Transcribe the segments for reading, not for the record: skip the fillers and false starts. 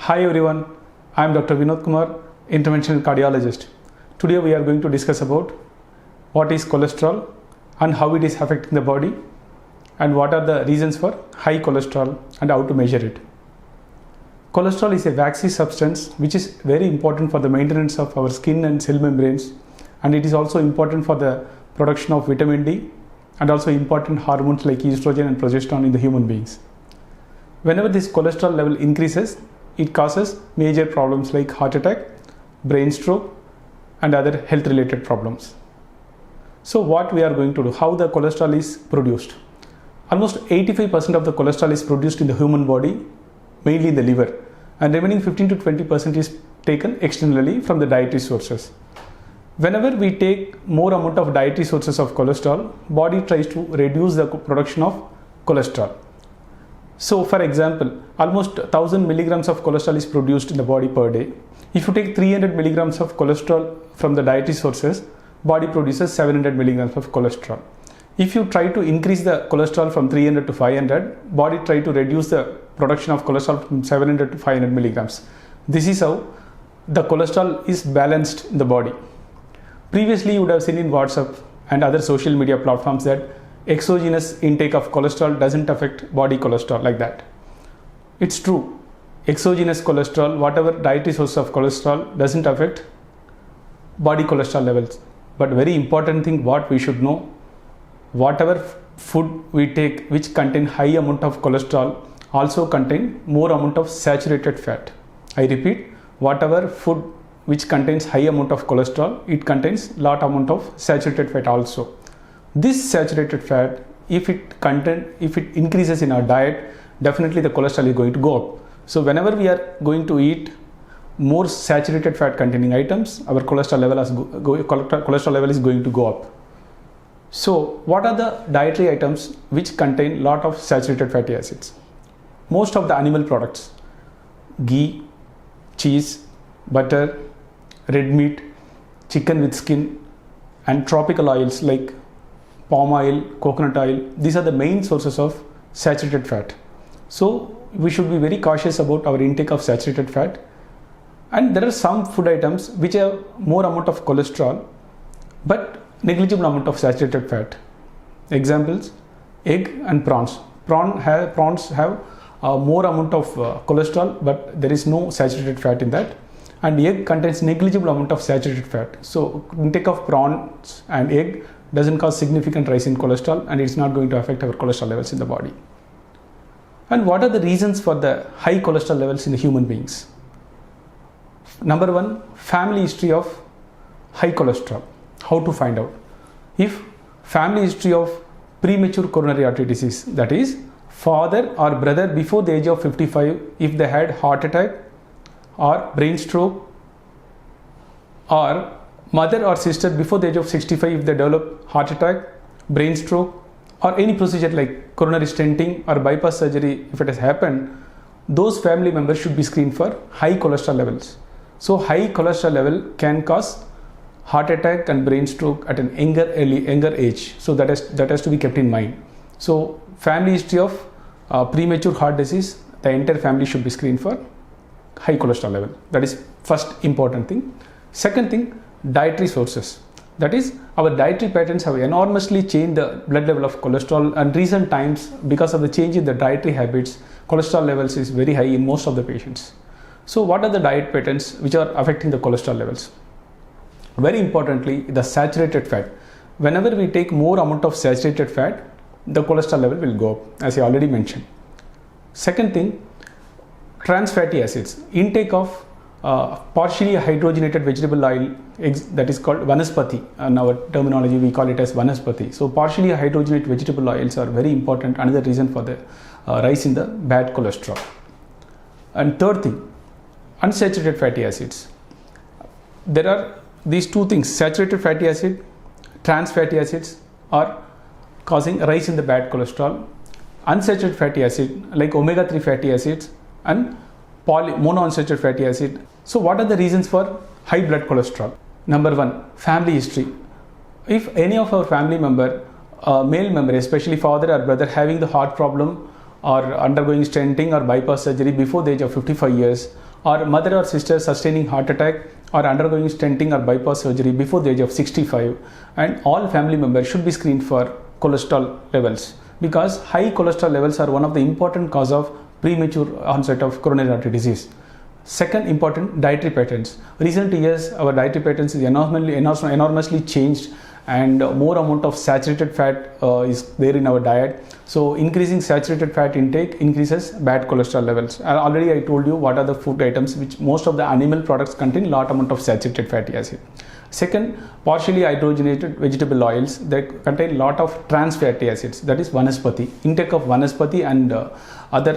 Hi everyone, I am Dr. Vinod Kumar, interventional cardiologist. Today we are going to discuss about what is cholesterol and how it is affecting the body and what are the reasons for high cholesterol and how to measure it. Cholesterol is a waxy substance which is very important for the maintenance of our skin and cell membranes, and it is also important for the production of vitamin D and also important hormones like estrogen and progesterone in the human beings. Whenever this cholesterol level increases, it causes major problems like heart attack, brain stroke and other health related problems. So what we are going to do, how the cholesterol is produced. Almost 85% of the cholesterol is produced in the human body, mainly in the liver, and remaining 15 to 20% is taken externally from the dietary sources. Whenever we take more amount of dietary sources of cholesterol, body tries to reduce the production of cholesterol. So for example, almost 1000 milligrams of cholesterol is produced in the body per day. If you take 300 milligrams of cholesterol from the dietary sources, body produces 700 milligrams of cholesterol. If you try to increase the cholesterol from 300 to 500, body try to reduce the production of cholesterol from 700 to 500 milligrams. This is how the cholesterol is balanced in the body. Previously, you would have seen in WhatsApp and other social media platforms that exogenous intake of cholesterol doesn't affect body cholesterol like that. It's true. Exogenous cholesterol, whatever dietary source of cholesterol, doesn't affect body cholesterol levels. But very important thing what we should know, whatever food we take which contain high amount of cholesterol also contain more amount of saturated fat. I repeat, whatever food which contains high amount of cholesterol, it contains lot amount of saturated fat also. This saturated fat, if it increases in our diet, definitely the cholesterol is going to go up. So whenever we are going to eat more saturated fat containing items, our cholesterol level is going to go up. So what are the dietary items which contain lot of saturated fatty acids? Most of the animal products, ghee, cheese, butter, red meat, chicken with skin, and tropical oils like palm oil, coconut oil, these are the main sources of saturated fat. So we should be very cautious about our intake of saturated fat. And there are some food items which have more amount of cholesterol but negligible amount of saturated fat. Examples, egg and prawns. Prawns have more amount of cholesterol but there is no saturated fat in that. And egg contains negligible amount of saturated fat. So intake of prawns and egg doesn't cause significant rise in cholesterol and it's not going to affect our cholesterol levels in the body. And what are the reasons for the high cholesterol levels in the human beings? Number one, family history of high cholesterol. How to find out? If family history of premature coronary artery disease, that is father or brother before the age of 55, if they had heart attack or brain stroke, or mother or sister before the age of 65 if they develop heart attack, brain stroke or any procedure like coronary stenting or bypass surgery, if it has happened, those family members should be screened for high cholesterol levels. So high cholesterol level can cause heart attack and brain stroke at an younger age. So that has to be kept in mind. So family history of premature heart disease, the entire family should be screened for high cholesterol level. That is first important thing. Second thing, dietary sources. That is, our dietary patterns have enormously changed the blood level of cholesterol, and recent times because of the change in the dietary habits, cholesterol levels is very high in most of the patients. So what are the diet patterns which are affecting the cholesterol levels? Very importantly, the saturated fat. Whenever we take more amount of saturated fat, the cholesterol level will go up, as I already mentioned. Second thing, trans fatty acids. Intake of partially hydrogenated vegetable oil, that is called vanaspati. In our terminology, we call it as vanaspati. So partially hydrogenated vegetable oils are very important, another reason for the rise in the bad cholesterol. And third thing, unsaturated fatty acids. There are these two things, saturated fatty acid, trans fatty acids are causing a rise in the bad cholesterol. Unsaturated fatty acid like omega-3 fatty acids and monounsaturated fatty acid. So what are the reasons for high blood cholesterol? Number one, family history. If any of our family member, male member, especially father or brother, having the heart problem or undergoing stenting or bypass surgery before the age of 55 years, or mother or sister sustaining heart attack or undergoing stenting or bypass surgery before the age of 65, and all family members should be screened for cholesterol levels, because high cholesterol levels are one of the important cause of premature onset of coronary artery disease. Second important, dietary patterns. Recent years our dietary patterns is enormously changed, and more amount of saturated fat is there in our diet. So increasing saturated fat intake increases bad cholesterol levels. Already I told you what are the food items which most of the animal products contain lot amount of saturated fatty acid. Second, partially hydrogenated vegetable oils that contain lot of trans fatty acids, that is vanaspati. Intake of vanaspati and other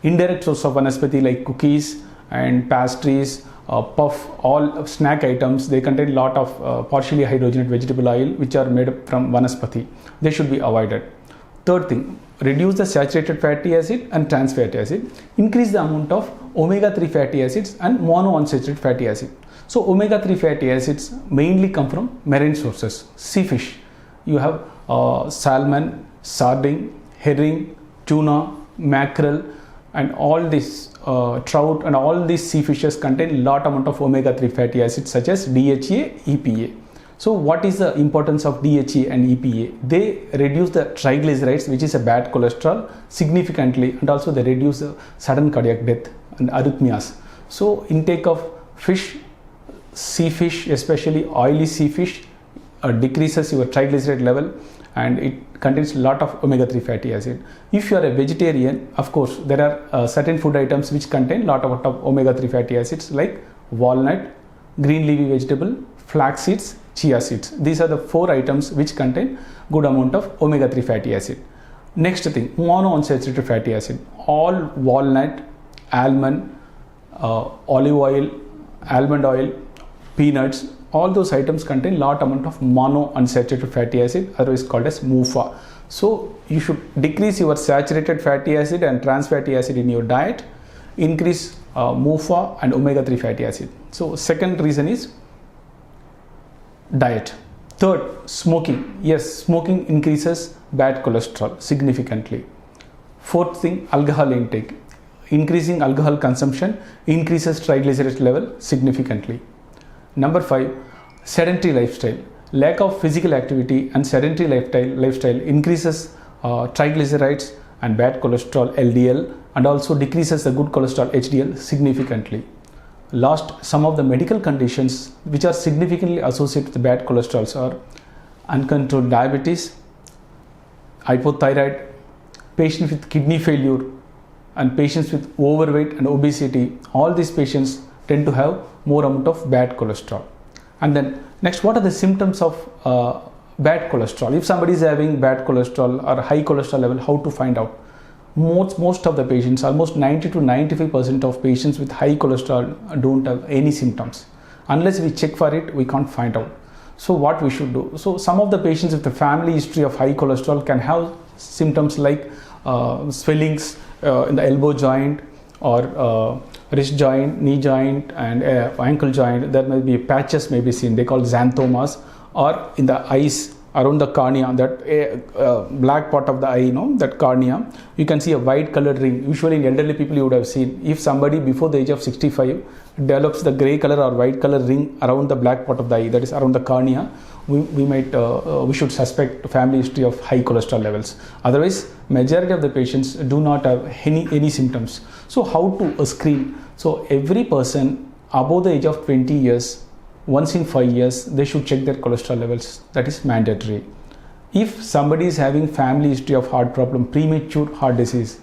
indirect source of vanaspati like cookies and pastries, puff, all snack items, they contain lot of partially hydrogenated vegetable oil which are made from vanaspati. They should be avoided. Third thing, reduce the saturated fatty acid and trans fatty acid. Increase the amount of omega-3 fatty acids and monounsaturated fatty acid. So omega-3 fatty acids mainly come from marine sources. Sea fish, you have salmon, sardine, herring, tuna, mackerel, and all these trout and all these sea fishes contain lot amount of omega-3 fatty acids such as DHA, EPA. So what is the importance of DHA and EPA? They reduce the triglycerides, which is a bad cholesterol, significantly, and also they reduce the sudden cardiac death and arrhythmias. So intake of fish, sea fish, especially oily sea fish, decreases your triglyceride level, and it contains a lot of omega-3 fatty acid. If you are a vegetarian, of course there are certain food items which contain lot of omega-3 fatty acids like walnut, green leafy vegetable, flax seeds, chia seeds. These are the 4 items which contain good amount of omega-3 fatty acid. Next thing, monounsaturated fatty acid. All walnut, almond, olive oil, almond oil, peanuts, all those items contain lot amount of monounsaturated fatty acid, otherwise called as MUFA. So you should decrease your saturated fatty acid and trans fatty acid in your diet, increase MUFA and omega-3 fatty acid. So second reason is diet. Third, smoking. Yes, smoking increases bad cholesterol significantly. Fourth thing, alcohol intake. Increasing alcohol consumption increases triglyceride level significantly. Number 5, sedentary lifestyle. Lack of physical activity and sedentary lifestyle increases triglycerides and bad cholesterol LDL, and also decreases the good cholesterol HDL significantly. Last, some of the medical conditions which are significantly associated with bad cholesterols are uncontrolled diabetes, hypothyroid, patients with kidney failure, and patients with overweight and obesity. All these patients tend to have more amount of bad cholesterol. And then next, what are the symptoms of bad cholesterol? If somebody is having bad cholesterol or high cholesterol level, how to find out? Most of the patients, almost 90 to 95% of patients with high cholesterol don't have any symptoms. Unless we check for it, we can't find out. So what we should do? So some of the patients with the family history of high cholesterol can have symptoms like swellings in the elbow joint or wrist joint, knee joint, and ankle joint. There may be patches may be seen, they call xanthomas, or in the eyes around the cornea, that black part of the eye, that cornea, you can see a white colored ring. Usually in elderly people you would have seen, if somebody before the age of 65 develops the gray color or white color ring around the black part of the eye, that is around the cornea, we should suspect family history of high cholesterol levels. Otherwise, majority of the patients do not have any symptoms. So how to screen? So every person above the age of 20 years, once in 5 years, they should check their cholesterol levels. That is mandatory. If somebody is having family history of heart problem, premature heart disease,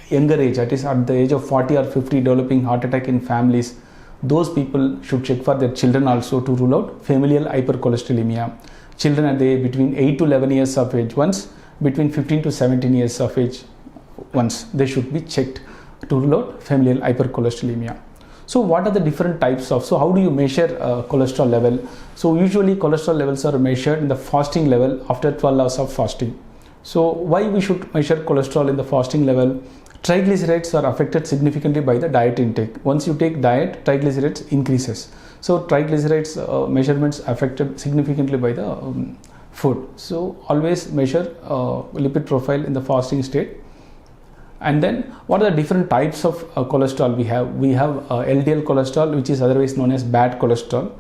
younger age, that is at the age of 40 or 50, developing heart attack in families, those people should check for their children also to rule out familial hypercholesterolemia. Children at the between 8 to 11 years of age once, between 15 to 17 years of age once, they should be checked to rule out familial hypercholesterolemia. So what are the different types of, so how do you measure cholesterol level? So usually cholesterol levels are measured in the fasting level after 12 hours of fasting. So why we should measure cholesterol in the fasting level? Triglycerides are affected significantly by the diet intake. Once you take diet, triglycerides increases. So triglycerides measurements affected significantly by the food. So always measure lipid profile in the fasting state. And then what are the different types of cholesterol we have? We have LDL cholesterol, which is otherwise known as bad cholesterol.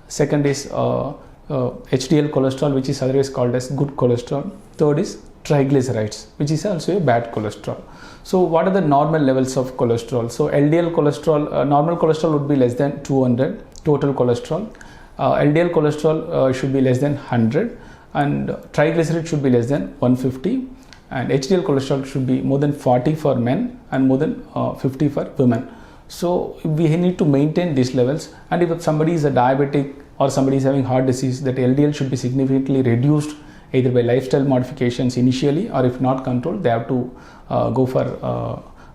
Second is HDL cholesterol, which is otherwise called as good cholesterol. Third is triglycerides, which is also a bad cholesterol. So what are the normal levels of cholesterol? So LDL cholesterol, normal cholesterol would be less than 200 total cholesterol. LDL cholesterol should be less than 100, and triglyceride should be less than 150, and HDL cholesterol should be more than 40 for men and more than 50 for women. So we need to maintain these levels, and if somebody is a diabetic or somebody is having heart disease, that LDL should be significantly reduced either by lifestyle modifications initially, or if not controlled, they have to go for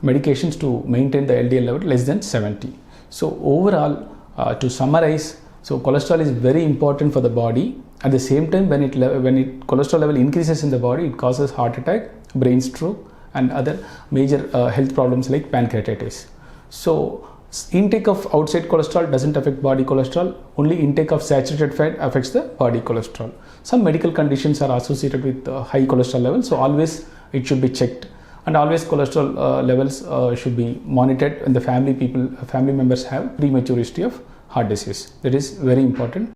medications to maintain the LDL level less than 70. So overall, to summarize, so cholesterol is very important for the body. At the same time, when cholesterol level increases in the body, it causes heart attack, brain stroke, and other major health problems like pancreatitis. So intake of outside cholesterol doesn't affect body cholesterol. Only intake of saturated fat affects the body cholesterol. Some medical conditions are associated with high cholesterol levels, so always it should be checked, and always cholesterol levels should be monitored when the family members have premature history of heart disease. That is very important.